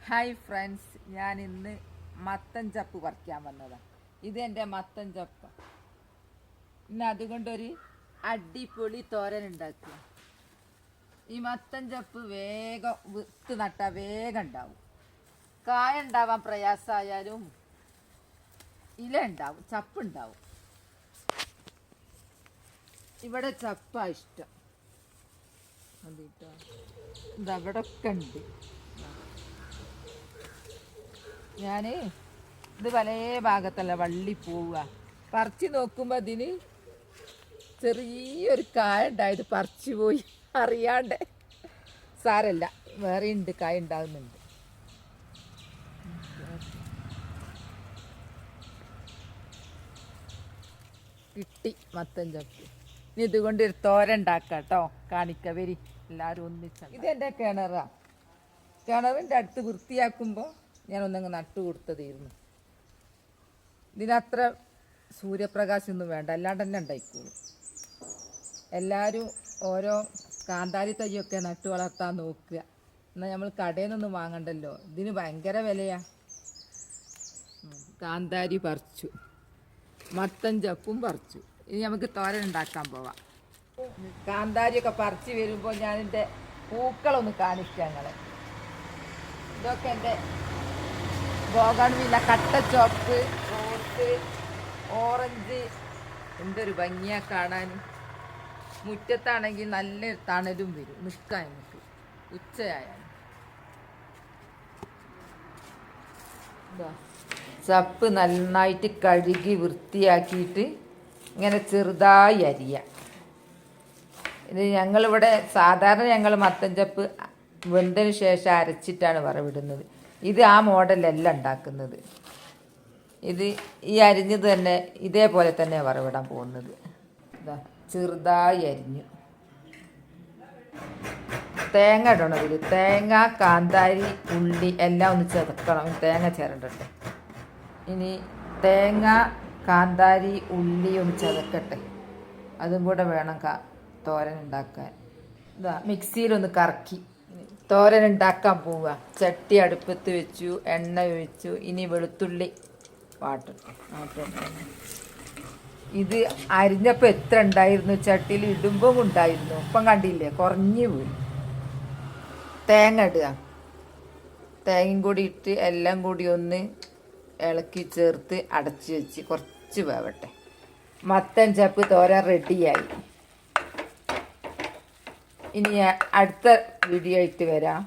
Hi friends, ഞാൻ ഇന്ന് മത്തൻ ചപ്പ് പറിക്കാൻ വന്നതാണ്. ഇതെൻ്റെ മത്തൻ ചപ്പ്. ഇന്ന് അതുകൊണ്ടൊരു അടിപൊളി തോരൻ ഉണ്ടാക്കുക. ഈ മത്തൻ ചപ്പ് വേഗം വിത്ത് നട്ടാൽ വേഗം ഉണ്ടാവും. കായ ഉണ്ടാവാൻ പ്രയാസമായാലും ഇല ഉണ്ടാവും, ചപ്പുണ്ടാവും. ഇവിടെ ചപ്പാ ഇഷ്ടം. അതിട്ടോ ഇതവിടെ ഒക്കെ ഉണ്ട്. ഞാൻ ഇത് പല ഭാഗത്തല്ല വള്ളി പോവുക. പറിച്ച് നോക്കുമ്പോൾ അതിന് ചെറിയൊരു കായ ഉണ്ടായത് പറിച്ചു പോയി അറിയാണ്ട്. സാരല്ല, വേറെ ഉണ്ട്, കായ ഉണ്ടാകുന്നുണ്ട്. കിട്ടി മത്തൻ ചപ്പ്. ഇനി ഇതുകൊണ്ട് ഒരു തോരൻ ഉണ്ടാക്കാം കേട്ടോ. കാണിക്ക വരി എല്ലാവരും ഒന്നിച്ച. ഇതെൻ്റെ കിണറാണ്. കിണറിൻ്റെ അടുത്ത് വൃത്തിയാക്കുമ്പോൾ ഞാനൊന്നങ്ങ് നട്ടു കൊടുത്തതായിരുന്നു. ഇതിനത്ര സൂര്യപ്രകാശമൊന്നും വേണ്ട, അല്ലാണ്ട് തന്നെ ഉണ്ടായിക്കോളും. എല്ലാവരും ഓരോ കാന്താരി തൈയൊക്കെ നട്ടു വളർത്താൻ നോക്കുക. എന്നാൽ നമ്മൾ കടയിൽ നിന്നൊന്നും വാങ്ങണ്ടല്ലോ. ഇതിന് ഭയങ്കര വിലയാണ്. കാന്താരി പറിച്ചു, മത്തൻ ചപ്പും പറിച്ചു. ഇനി നമുക്ക് തോരൻ ഉണ്ടാക്കാൻ പോവാം. കാന്താരിയൊക്കെ പറിച്ച് വരുമ്പോൾ ഞാനെൻ്റെ പൂക്കളൊന്ന് കാണിക്കാം ഞങ്ങളെ. ഇതൊക്കെ എൻ്റെ ബോഗൺവില്ല, കട്ട ചോപ്പ്, റോസ്, ഓറഞ്ച്. എന്തൊരു ഭംഗിയാണ് കാണാൻ. മുറ്റത്താണെങ്കിൽ നല്ലൊരു തണലും വരും നിൽക്കാൻ നമുക്ക് ഉച്ചയായാൽ. ചപ്പ് നന്നായിട്ട് കഴുകി വൃത്തിയാക്കിയിട്ട് ഇങ്ങനെ ചെറുതായി അരിയാം. ഇത് ഞങ്ങളിവിടെ സാധാരണ ഞങ്ങൾ മത്തൻ ചപ്പ് വെന്തതിന് ശേഷം അരച്ചിട്ടാണ് വറവിടുന്നത്. ഇത് ആ മോഡലല്ല ഉണ്ടാക്കുന്നത്. ഇത് ഈ അരിഞ്ഞത് തന്നെ ഇതേപോലെ തന്നെ വറവിടാൻ പോകുന്നത്. ഇതാ ചെറുതായി അരിഞ്ഞു. തേങ്ങ ഇടണം ഇതിൽ. തേങ്ങ, കാന്താരി, ഉള്ളി എല്ലാം ഒന്ന് ചതക്കണം. തേങ്ങ ചേരണ്ടട്ടെ. ഇനി തേങ്ങ, കാന്താരി, ഉള്ളി ഒന്ന് ചതക്കട്ടെ. അതും കൂടെ വേണം തോരൻ ഉണ്ടാക്കാൻ. ഇതാ മിക്സിയിലൊന്ന് കറക്കി തോരൻ ഉണ്ടാക്കാൻ പോവുക. ചട്ടി അടുപ്പത്ത് വെച്ചു, എണ്ണ ഒഴിച്ചു. ഇനി വെളുത്തുള്ളി വാട്ടണം. ഇത് അരിഞ്ഞപ്പോൾ എത്ര ഉണ്ടായിരുന്നു, ചട്ടിയിൽ ഇടുമ്പോൾ ഉണ്ടായിരുന്നു. ഇപ്പം കണ്ടില്ലേ, കുറഞ്ഞു പോയി. തേങ്ങ ഇടുക. തേങ്ങയും കൂടി ഇട്ട് എല്ലാം കൂടി ഒന്ന് ഇളക്കി ചേർത്ത് അടച്ച് വെച്ച് കുറച്ച് വേവട്ടെ. മത്തൻ ചപ്പ് തോരൻ റെഡിയായി. ഇനി അടുത്ത വീഡിയോ ആയിട്ട് വരാം.